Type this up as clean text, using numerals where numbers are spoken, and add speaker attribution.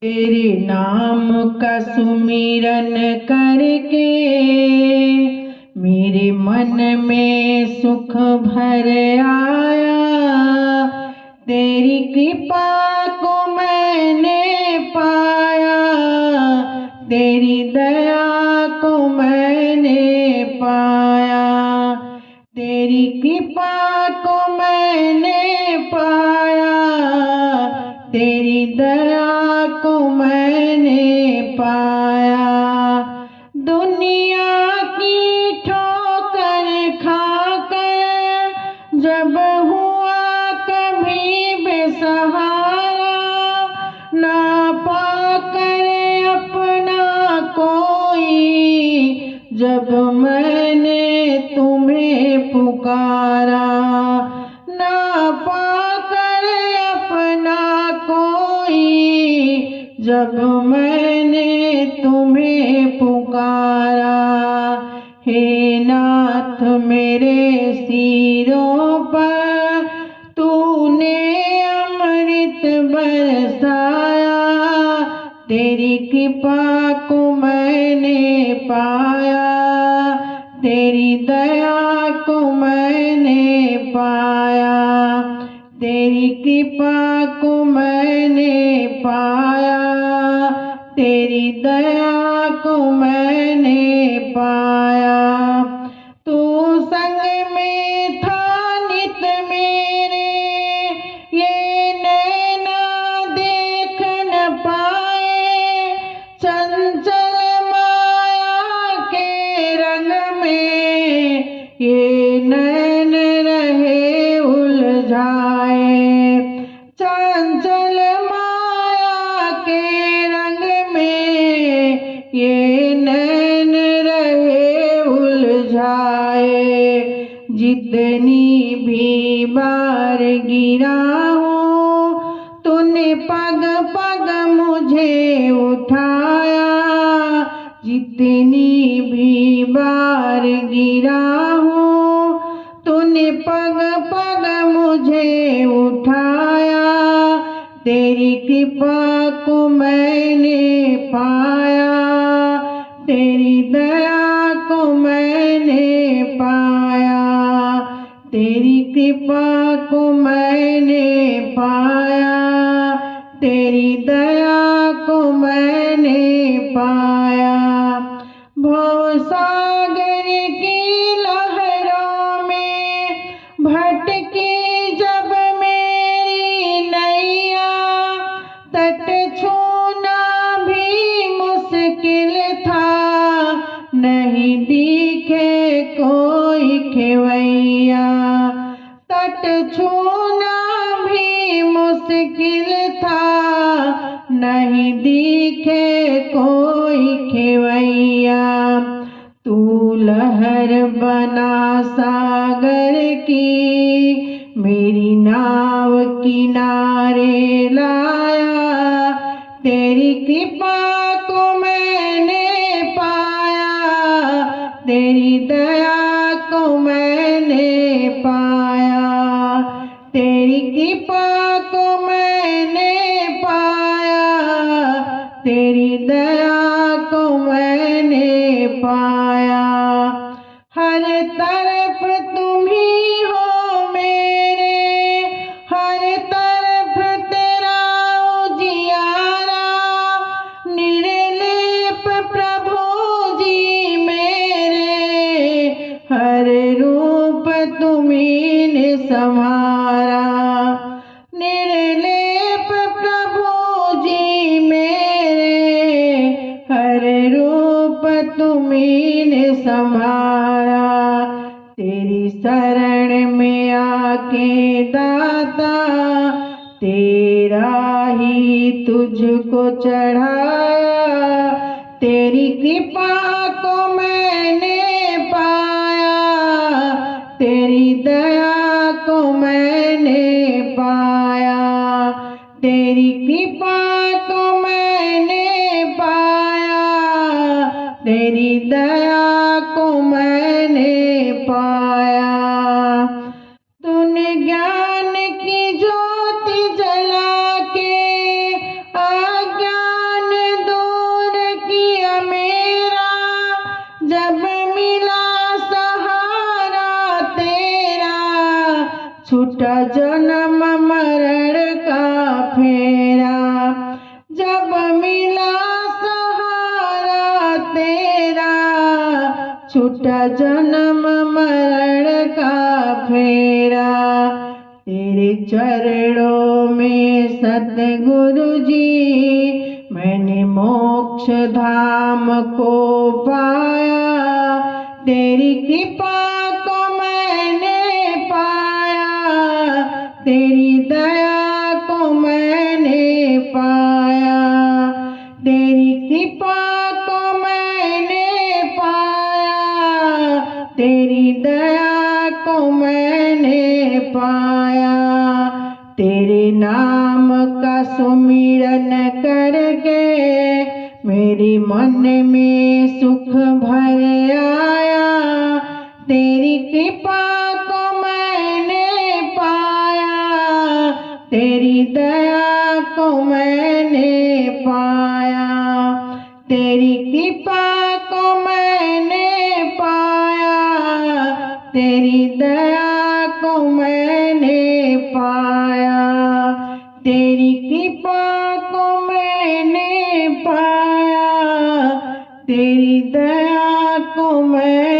Speaker 1: तेरे नाम का सुमिरन करके मेरे मन में सुख भर आया। तेरी कृपा को मैंने पाया, तेरी दया को मैंने पाया। तेरी कृपा को मैंने पाया, तेरी दया को मैंने पाया। दुनिया की ठोकर खाकर जब हुआ कभी बेसहारा, ना पाकर अपना कोई जब मैंने तुम्हें पुकारा, ना पाकर अपना कोई जब मैंने तुम्हें पुकारा। हे नाथ मेरे सिरों पर तूने अमृत बरसाया। तेरी कृपा को मैंने पाया, तेरी दया को मैंने पाया। तेरी कृपा को मैंने पाया, तेरी दया को मैंने पाया। तू संग में था नित मेरे, ये नैना देख न पाए। चंचल माया के रंग में ये नैन रहे उलझाए। चंचल माया के रंग में ये नैन रहे उलझाए। जितनी भी बार गिरा हूँ तूने पग पग मुझे उठाया। जितनी भी बार गिरा हूँ तूने पग पग मुझे उठाया। तेरी कृपा को मैंने पाया, तेरी दया को मैंने पाया। तेरी कृपा को मैंने पाया, तेरी दया को मैंने पाया। भवसागर की लहरों में भटकी जब मेरी नैया, तट छूना भी मुश्किल था, नहीं दिखे कोई खेवैया। तट छूना भी मुश्किल था, नहीं दिखे कोई खेवैया। तू लहर बना सागर की, मेरी नाव किनारे लाया। तेरी कृपा को मैंने पाया, तेरी दया को मैंने पाया। तेरी कृपा को मैंने पाया, तेरी दया को मैंने पाया। हर तरफ तुम ही हो मेरे, हर तरफ तेरा उजियारा। निर्लेप प्रभु जी मेरे, हर रूप तुम्ही ने संवारा। निर्लेप प्रभु जी मेरे, हर रूप तुम्ही ने संवारा। तेरी शरण में आके दाता, तेरा ही तुझको चढ़ाया। तेरी कृपा को मैंने पाया, तेरी दया को मैंने पाया। तेरी कृपा को मैंने पाया, तेरी दया को मैंने पाया। तूने ज्ञान की ज्योति जला के आज्ञा छूटा जन्म मरण का फेरा, जब मिला सहारा तेरा, छूटा जन्म मरण का फेरा। तेरे चरणों में सतगुरु जी मैंने मोक्ष धाम को पाया, तेरी कृपा को मैंने पाया, तेरी दया को मैंने पाया, तेरी कृपा को मैंने पाया, तेरी दया को मैंने पाया। तेरे नाम का सुमिरन करके मेरे मन में सुख भर आया, तेरी कृपा को मैंने पाया, तेरी दया को मैंने पाया, तेरी कृपा को मैंने पाया, तेरी दया को मैंने पाया, तेरी कृपा को मैंने पाया, तेरी दया को मैं